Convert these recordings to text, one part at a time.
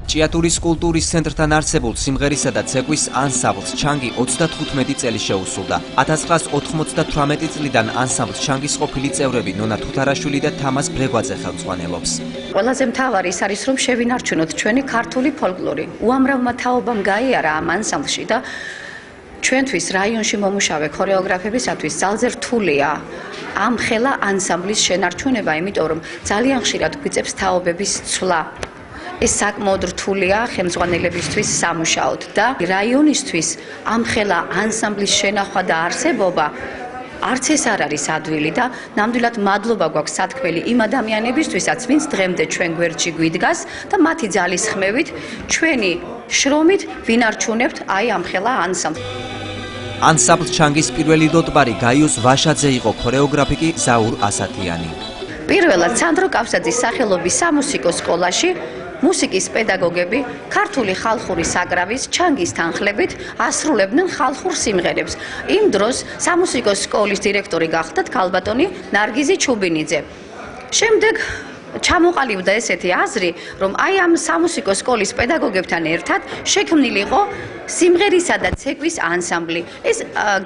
ჭიათურის კულტურის ცენტრთან არსებულ სიმღერისა და ცეკვის ანსამბლს ჩანგი 35 წელი შეუსრულდა. 1998 წლიდან ანსამბლს ჩანგის ყოფილი წევრები ნონა თუთარაშვილი და თამაზ ბრეგვაძე ხელმძღვანელობს. ყველაზე მთავარი ის არის, რომ შევინარჩუნოთ ჩვენი ქართული ფოლკლორი. უამრავმა თაობამ გაიარა ამ ანსამბლში და ჩვენთვის რაიონში მომუშავე ქორეოგრაფებისათვის ძალზე რთულია ამ ხელა ანსამბლის შენარჩუნება, იმიტომ რომ ძალიან ხშირად გვიწევს თაობების ცვლა. ეს საკმაოდ რთულია ხელმძღვანელებისთვის სამუშაოდ და რაიონისთვის ამ ხელა ანსამბლის შენახვა და არსებობა არც ეს არ არის ადვილი და ნამდვილად მადლობა გვაქვს სათქმელი იმ ადამიანებისთვისაც, ვინც დღემდე ჩვენ გვერდში გვიდგას და მათი ძალისხმევით, ჩვენი შრომით ვინარჩუნებთ აი ამ ხელა ანსამბლს. ანსამბლ ჩანგის პირველი ლოტბარი გაიოს ვაშაძე იყო, ქორეოგრაფი კი ზაურ ასათიანი. პირველად სანდრო კავსაძის სახელობის სამუსიკო სკოლაში მუსიკის პედაგოგები ქართული ხალხური საკრავის ჩანგის თანხლებით ასრულებდნენ ხალხურ სიმღერებს. იმ დროს სამუსიკო სკოლის დირექტორი გახდათ ქალბატონი ნარგიზი ჩუბინიძე. შემდეგ ჩამოყალიბდა ესეთი აზრი, რომ აი ამ სამუსიკო სკოლის პედაგოგებთან ერთად შექმნილი იყო სიმღერისა და ცეკვის ანსამბლი. ეს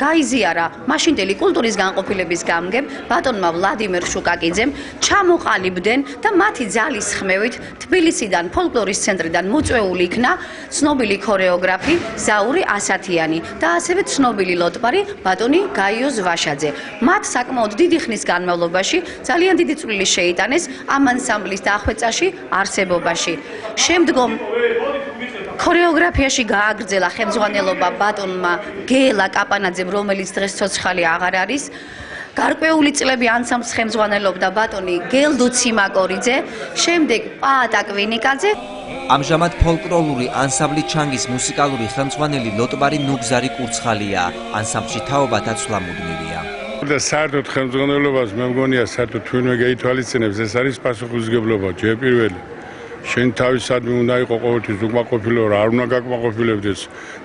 გაიზიარა მაშინდელი კულტურის განყოფილების გამგემ ბატონმა ვლადიმერ შუკაკიძემ, ჩამოყალიბდნენ და მათი ძალის ხმევით თბილისიდან ფოლკლორის ცენტრიდან მოწვეული იქნა ცნობილი ქორეოგრაფი ზაური ასათიანი და ასევე ცნობილი ლოტბარი ბატონი გაიოს ვაშაძე. მათ საკმაოდ დიდი ხნის განმავლობაში ძალიან დიდი წვლილი შეიტანეს ამ ანსამბლის დახვეწაში, არსებობაში. შემდგომ ქორეოგრაფიაში გააგრძელა ხელმძღვანელობა ბატონმა გელა კაპანაძემ, რომელიც დღეს ცოცხალი აღარ არის. გარკვეული წლები ანსამბლს ხელმძღვანელობდა ბატონი გელდუცი მაკორიძე, შემდეგ პაატა კვინიკაძე. ამჟამად ფოლკლორული ანსამბლი ჩანგის მუსიკალური ხელმძღვანელი ლოტბარი ნუგზარი კურცხალია. ანსამბლში თაობა დაცვლა მუდმივია. და საერთოდ ხელმძღვანელობას მე მგონია საერთოდ თუნდაც გაითვალისწინებს, ეს არის პასუხისმგებლობა ჯერ პირველი. შენ თავისადმი უნდა იყო ყოველთვის უკმაყოფილო, არ უნდა გაკმაყოფილებდეს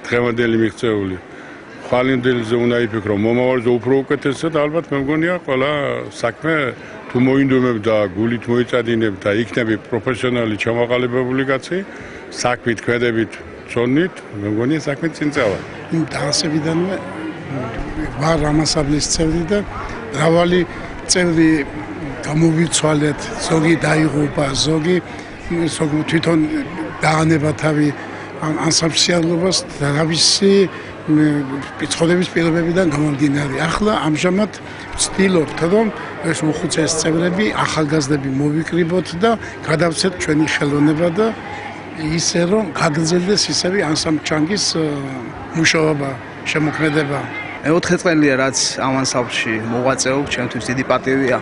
დღევანდელი მიღწეული. ხვალინდელზე უნდა იფიქრო, მომავალზე უფრო უკეთესად და ალბათ მე მგონია ყველა საქმე თუ მოინდომებ და გულით მოიწადინებ და იქნები პროფესიონალი ჩამოყალიბებული კაცი, საქმით, ქმედებით, წონით, მე მგონია საქმე წინ წავა. იმ დაასებიდანვე ვარ ანსამბლის წევრი და მრავალი წევრი გამოვიცვალეთ, ზოგი დაიღუპა, ზოგი თვითონ დაანება თავი ანსამბლის სიახლოვეს და რავისი ცხოვრების პირობებიდან გამომდინარე. ახლა ამჟამად ვცდილობთ, რომ ეს უხუცეს წევრები, ახალგაზრდები მოვიკრიბოთ და გადავცეთ ჩვენი ხელოვნება და ისე რომ გაგრძელდეს ისევ ანსამბლ ჩანგის მუშაობა, შემოქმედება. 4 წელია რაც ამ ანსამბლში მოღვაწეობ, ჩემთვის დიდი პატივია.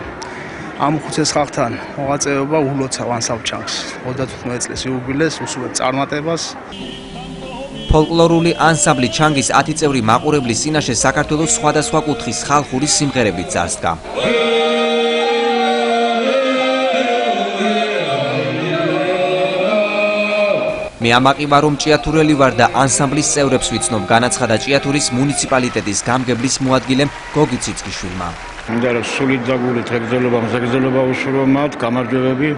ამ ხუთეს ხალხთან მოღვაწეობა ულოცავ ანსამბლ ჩანგს. 35 წლის იუბილეს უსურვებ წარმატებას. ფოლკლორული ანსამბლი ჩანგის 10 წევრი მაყურებლის წინაშე საქართველოს სხვადასხვა კუთხის ხალხური სიმღერებით წარსდგა. მე ამაყი ვარ, რომ ჭიათურელი ვარ და ანსამბლის წევრებს ვიცნობ, განაცხადა ჭიათურის მუნიციპალიტეტის გამგებლის მოადგილემ გოგი ციცქიშვილმა. მინდა რომ სულით და გულით მზეგრძელობა უშურო მათ, გამარჯვებები,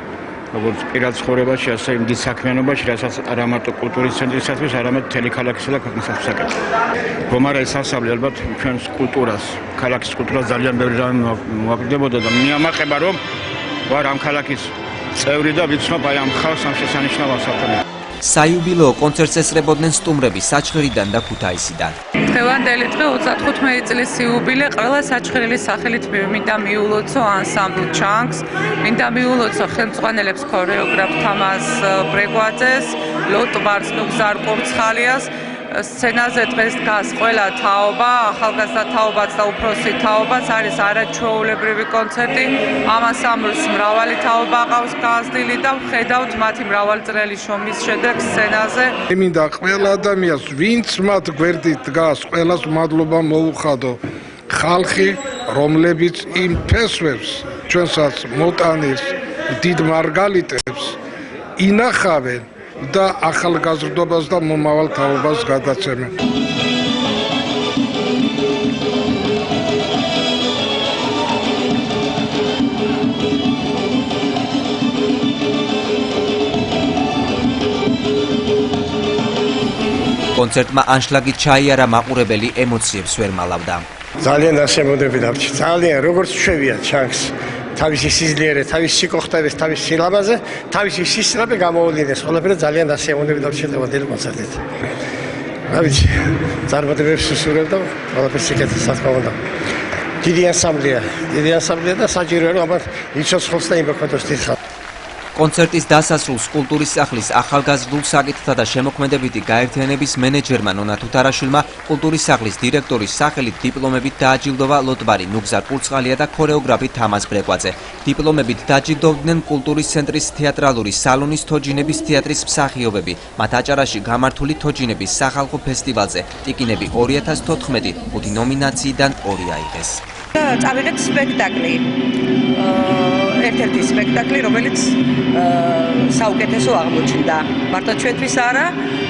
როგორც პირად ცხოვრებაში, ასე იმ დიდ საქმიანობაში, რასაც არა მარტო კულტურის ცენტრისათვის, არამედ მთელი ქალაქისა და ქვეყნისათვის აკეთებს. რომარა ეს ანსამბლი ალბათ ჩვენს კულტურას, ქალაქის კულტურას ძალიან ბევრი რამე მოაკლდებოდა და მე ამაყება, რომ ვარ ამ ქალაქის წევრი და ვიცნობ აი ამ ხალხს ამ შესანიშნავ საკითხებს. საიუბილეო კონცერტს ესწრებოდნენ სტუმრები საჩხერიდან და ქუთაისიდან. დღევანდელი დღე 35 წლის იუბილე, ყველა საჩხერილის სახელით მინდა მიულოცო ანსამბლ ჩანგს, მინდა მიულოცო ხელმძღვანელებს ქორეოგრაფ თამაზ ბრეგვაძეს, ლოტბარს ნუგზარ კურცხალიას. სცენაზე დღეს დგას ყველა თაობა, ახალგაზრდა თაობაც და უფროსი თაობაც, არის არაჩვეულებრივი კონცერტი. ამ ანსამბლს მრავალი თაობა ყავს გაზრდილი და ვხედავთ მათი მრავალწლიანი შრომის შედეგს სცენაზე. მინდა ყველა ადამიანს, ვინც მათ გვერდით დგას, ყველას მადლობა მოუხადო. ხალხი, რომლებიც იმ ფესვებს, ჩვენსაც მოტანილს, დიდ მარგალიტებს ინახავენ და ახალგაზრდობას და მომავალ თაობას გადაცემენ. კონცერტმა ანშლაგით ჩაიარა მაყურებელი ემოციებს ვერ მალავდა. ძალიან დასემოდები დავჭი. ძალიან როგორც ჩვევია ჩანს. თავისი სიძლიერე, თავისი სიკოხტების, თავისი სილამაზე, თავისი სისწრაფე გამოუვლიდეს. ყველაფერი ძალიან დასემოდები დავჭი დღევანდელი კონცერტით. რა ვიცი, წარმატებებს ვსურვებ და ყველაფერს სიკეთეს რა თქმა უნდა. დიდი ანსამბლია და საჭიროა რომ ამათ იცოცხლოს და იმოქმედოს დიდხანს. კონცერტის დასასრულს კულტურის სახლის ახალგაზრდულ საკითხთა და შემოქმედებითი გაერთიანების მენეჯერმა ნონა თუთარაშვილმა კულტურის სახლის დირექტორის სახელით დიპლომებით დააჯილდოვა ლოტბარი ნუგზარ პურწყალია და ქორეოგრაფი თამაზ ბრეკვაძე. დიპლომებით დაჯილდოვდნენ კულტურის ცენტრის თეატრალური სალონის თოჯინების თეატრის მსახიობები. მათ აჭარაში გამართული თოჯინების სახალხო ფესტივალზე ტიკინები 2014 5 ნომინაციიდან 2 აიღეს. წავიღეთ სპექტაკლი. ერთ-ერთი სპექტაკლი, რომელიც საუკეთესო აღმოჩნდა. მარტო ჩვენთვის არა,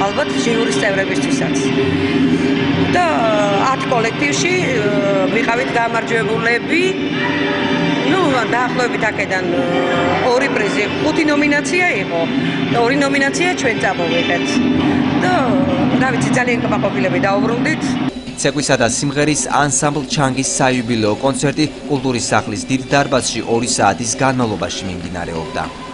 ალბათ ჟიურის წევრებისთვისაც. და 10 კოლექტივში ვიყავით გამარჯვებულები. დაახლოებით აქედან 2 პრიზი, 5 ნომინაცია იყო და 2 ნომინაცია ჩვენ წამოვიღეთ. და რა ვიცი, ძალიან კმაყოფილები დაუბრუნდით. ცეკვისა და სიმღერის ანსამბლ ჩანგის საიუბილეო კონცერტი კულტურის სახლის დიდ დარბაზში 2 საათის განმავლობაში მიმდინარეობდა.